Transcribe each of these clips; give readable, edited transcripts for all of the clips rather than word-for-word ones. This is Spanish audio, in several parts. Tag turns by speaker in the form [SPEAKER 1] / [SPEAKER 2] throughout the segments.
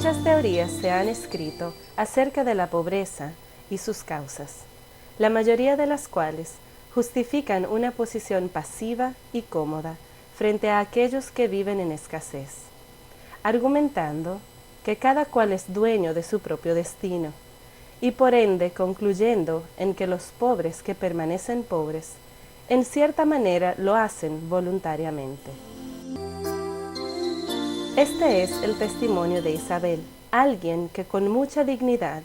[SPEAKER 1] Muchas teorías se han escrito acerca de la pobreza y sus causas, la mayoría de las cuales justifican una posición pasiva y cómoda frente a aquellos que viven en escasez, argumentando que cada cual es dueño de su propio destino, y por ende concluyendo en que los pobres que permanecen pobres, en cierta manera lo hacen voluntariamente. Este es el testimonio de Isabel, alguien que con mucha dignidad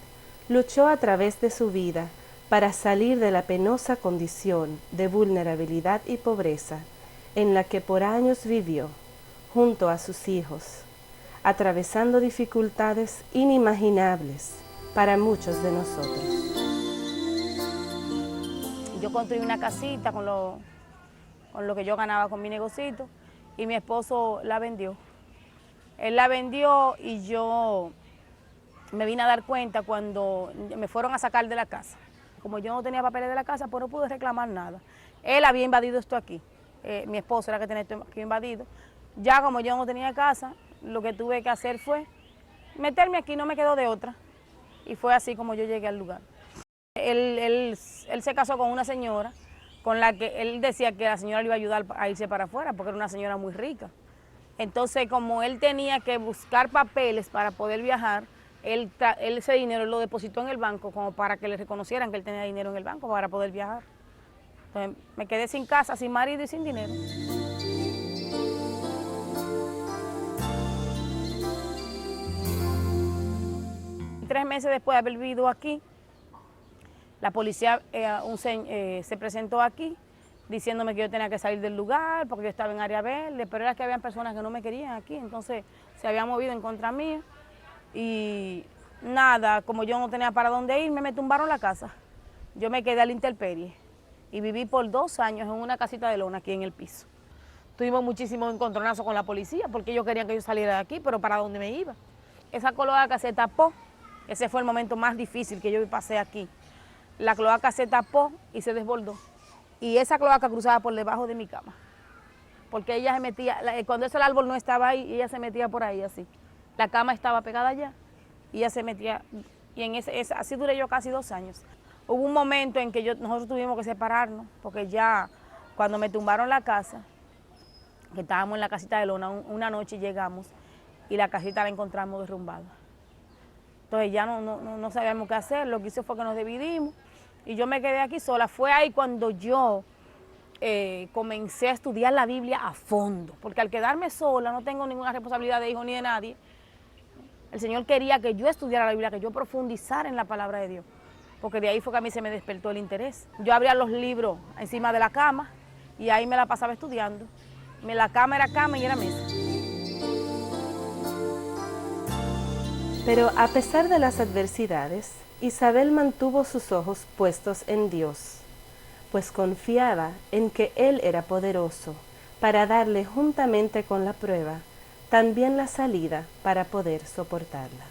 [SPEAKER 1] luchó a través de su vida para salir de la penosa condición de vulnerabilidad y pobreza en la que por años vivió, junto a sus hijos, atravesando dificultades inimaginables para muchos de nosotros.
[SPEAKER 2] Yo construí una casita con lo que yo ganaba con mi negocito y mi esposo la vendió. Él la vendió y yo me vine a dar cuenta cuando me fueron a sacar de la casa. Como yo no tenía papeles de la casa, pues no pude reclamar nada. Él había invadido esto aquí. Mi esposo era que tenía esto aquí invadido. Ya como yo no tenía casa, lo que tuve que hacer fue meterme aquí, no me quedó de otra. Y fue así como yo llegué al lugar. Él se casó con una señora con la que él decía que la señora le iba a ayudar a irse para afuera porque era una señora muy rica. Entonces, como él tenía que buscar papeles para poder viajar, él ese dinero lo depositó en el banco como para que le reconocieran que él tenía dinero en el banco para poder viajar. Entonces, me quedé sin casa, sin marido y sin dinero. Tres meses después de haber vivido aquí, la policía se presentó aquí diciéndome que yo tenía que salir del lugar porque yo estaba en área verde, pero era que habían personas que no me querían aquí, entonces se habían movido en contra mía y nada, como yo no tenía para dónde irme, me tumbaron la casa. Yo me quedé a la intemperie y viví por 2 años en una casita de lona aquí en el piso. Tuvimos muchísimos encontronazos con la policía porque ellos querían que yo saliera de aquí, pero ¿para dónde me iba? Esa cloaca se tapó, ese fue el momento más difícil que yo pasé aquí. La cloaca se tapó y se desbordó. Y esa cloaca cruzaba por debajo de mi cama. Porque ella se metía, cuando ese árbol no estaba ahí, ella se metía por ahí así. La cama estaba pegada allá y ella se metía. Y así duré yo casi 2 años. Hubo un momento en que nosotros tuvimos que separarnos, porque ya cuando me tumbaron la casa, que estábamos en la casita de lona, una noche llegamos y la casita la encontramos derrumbada. Entonces ya no sabíamos qué hacer, lo que hice fue que nos dividimos y yo me quedé aquí sola. Fue ahí cuando yo comencé a estudiar la Biblia a fondo, porque al quedarme sola, no tengo ninguna responsabilidad de hijo ni de nadie, el Señor quería que yo estudiara la Biblia, que yo profundizara en la palabra de Dios, porque de ahí fue que a mí se me despertó el interés. Yo abría los libros encima de la cama y ahí me la pasaba estudiando. La cama y era mesa.
[SPEAKER 1] Pero a pesar de las adversidades, Isabel mantuvo sus ojos puestos en Dios, pues confiaba en que Él era poderoso para darle juntamente con la prueba también la salida para poder soportarla.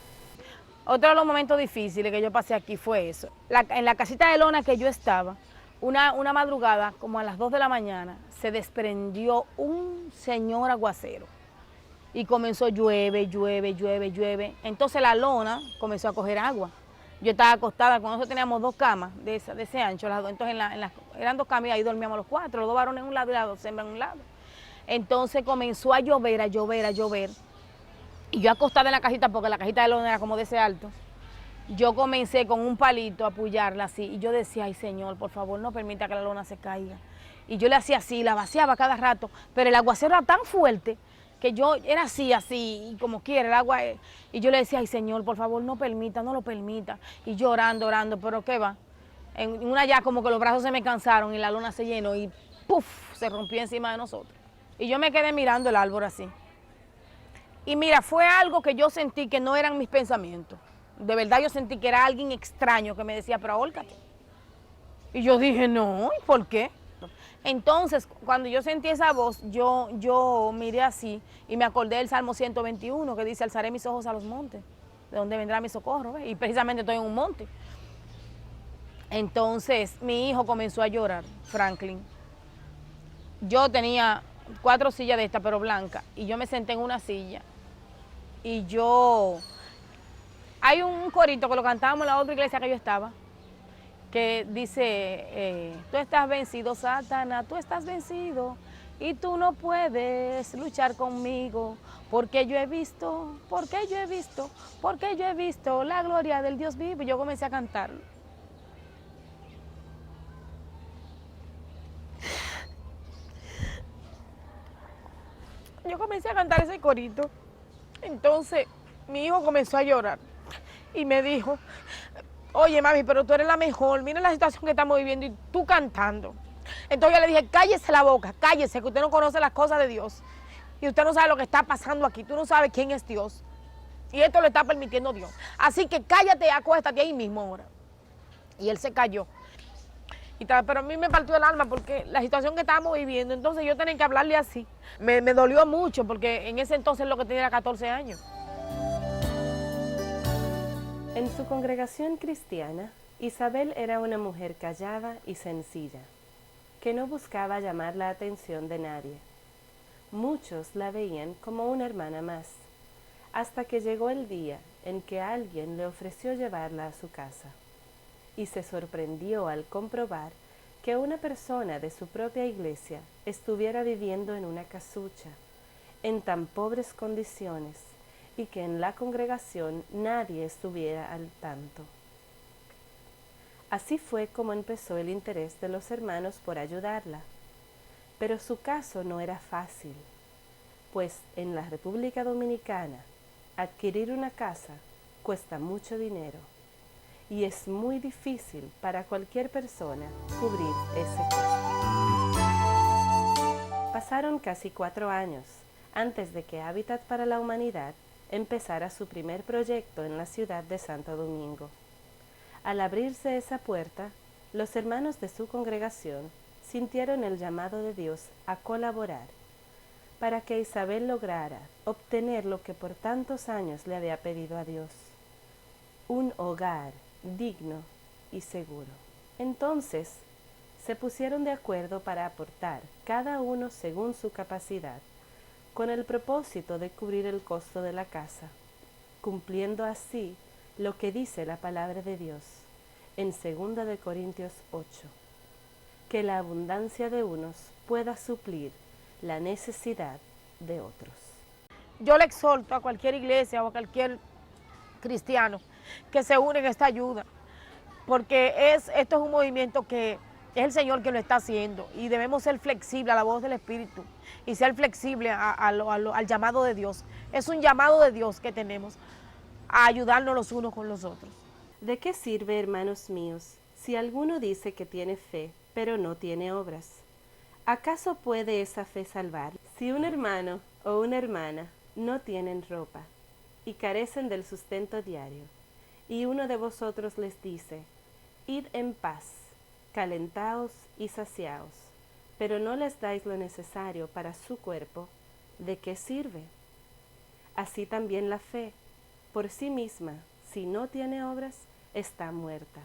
[SPEAKER 2] Otro de los momentos difíciles que yo pasé aquí fue eso. En la casita de lona que yo estaba, una madrugada, como a las 2 de la mañana, se desprendió un señor aguacero. Y comenzó llueve. Entonces la lona comenzó a coger agua. Yo estaba acostada, con nosotros teníamos 2 camas de ese ancho, las dos. Entonces eran 2 camas y ahí dormíamos los 4, los 2 varones en un lado y las 2 hembras en un lado. Entonces comenzó a llover. Y yo acostada en la cajita, porque la cajita de lona era como de ese alto, yo comencé con un palito a apoyarla así. Y yo decía, ay Señor, por favor, no permita que la lona se caiga. Y yo le hacía así, la vaciaba cada rato, pero el aguacero era tan fuerte que yo era así, y como quiera el agua, y yo le decía, ay Señor, por favor, no lo permita, y yo orando, pero ¿qué va? En una ya como que los brazos se me cansaron y la lona se llenó y ¡puf! Se rompió encima de nosotros. Y yo me quedé mirando el árbol así. Y mira, fue algo que yo sentí que no eran mis pensamientos. De verdad yo sentí que era alguien extraño que me decía, pero ahórcate. Y yo dije, no, ¿y por qué? Entonces, cuando yo sentí esa voz, yo miré así y me acordé del Salmo 121 que dice, alzaré mis ojos a los montes, de donde vendrá mi socorro, ¿ves? Y precisamente estoy en un monte. Entonces, mi hijo comenzó a llorar, Franklin. Yo tenía 4 sillas de estas, pero blancas, y yo me senté en una silla y yo Hay un corito que lo cantábamos en la otra iglesia que yo estaba, que dice, tú estás vencido, Satanás, tú estás vencido, y tú no puedes luchar conmigo, porque yo he visto, porque yo he visto, porque yo he visto la gloria del Dios vivo. Y yo comencé a cantarlo. Yo comencé a cantar ese corito. Entonces, mi hijo comenzó a llorar y me dijo, oye, mami, pero tú eres la mejor, mira la situación que estamos viviendo y tú cantando. Entonces yo le dije, cállese la boca, cállese, que usted no conoce las cosas de Dios. Y usted no sabe lo que está pasando aquí, tú no sabes quién es Dios. Y esto lo está permitiendo Dios. Así que cállate y acuéstate ahí mismo ahora. Y él se cayó. Pero a mí me partió el alma porque la situación que estábamos viviendo, entonces yo tenía que hablarle así. Me dolió mucho porque en ese entonces lo que tenía era 14 años.
[SPEAKER 1] En su congregación cristiana, Isabel era una mujer callada y sencilla, que no buscaba llamar la atención de nadie. Muchos la veían como una hermana más, hasta que llegó el día en que alguien le ofreció llevarla a su casa, y se sorprendió al comprobar que una persona de su propia iglesia estuviera viviendo en una casucha, en tan pobres condiciones, y que en la congregación nadie estuviera al tanto. Así fue como empezó el interés de los hermanos por ayudarla. Pero su caso no era fácil, pues en la República Dominicana adquirir una casa cuesta mucho dinero y es muy difícil para cualquier persona cubrir ese costo. Pasaron casi 4 años antes de que Hábitat para la Humanidad empezara su primer proyecto en la ciudad de Santo Domingo. Al abrirse esa puerta, los hermanos de su congregación sintieron el llamado de Dios a colaborar para que Isabel lograra obtener lo que por tantos años le había pedido a Dios: un hogar digno y seguro. Entonces, se pusieron de acuerdo para aportar, cada uno según su capacidad, con el propósito de cubrir el costo de la casa, cumpliendo así lo que dice la palabra de Dios en 2 de Corintios 8, que la abundancia de unos pueda suplir la necesidad de otros.
[SPEAKER 2] Yo le exhorto a cualquier iglesia o a cualquier cristiano que se une en esta ayuda, porque esto es un movimiento que es el Señor que lo está haciendo y debemos ser flexibles a la voz del Espíritu y ser flexibles al llamado de Dios. Es un llamado de Dios que tenemos a ayudarnos los unos con los otros.
[SPEAKER 1] ¿De qué sirve, hermanos míos, si alguno dice que tiene fe, pero no tiene obras? ¿Acaso puede esa fe salvar? Si un hermano o una hermana no tienen ropa y carecen del sustento diario, y uno de vosotros les dice: id en paz, calentaos y saciaos, pero no les dais lo necesario para su cuerpo, ¿de qué sirve? Así también la fe, por sí misma, si no tiene obras, está muerta.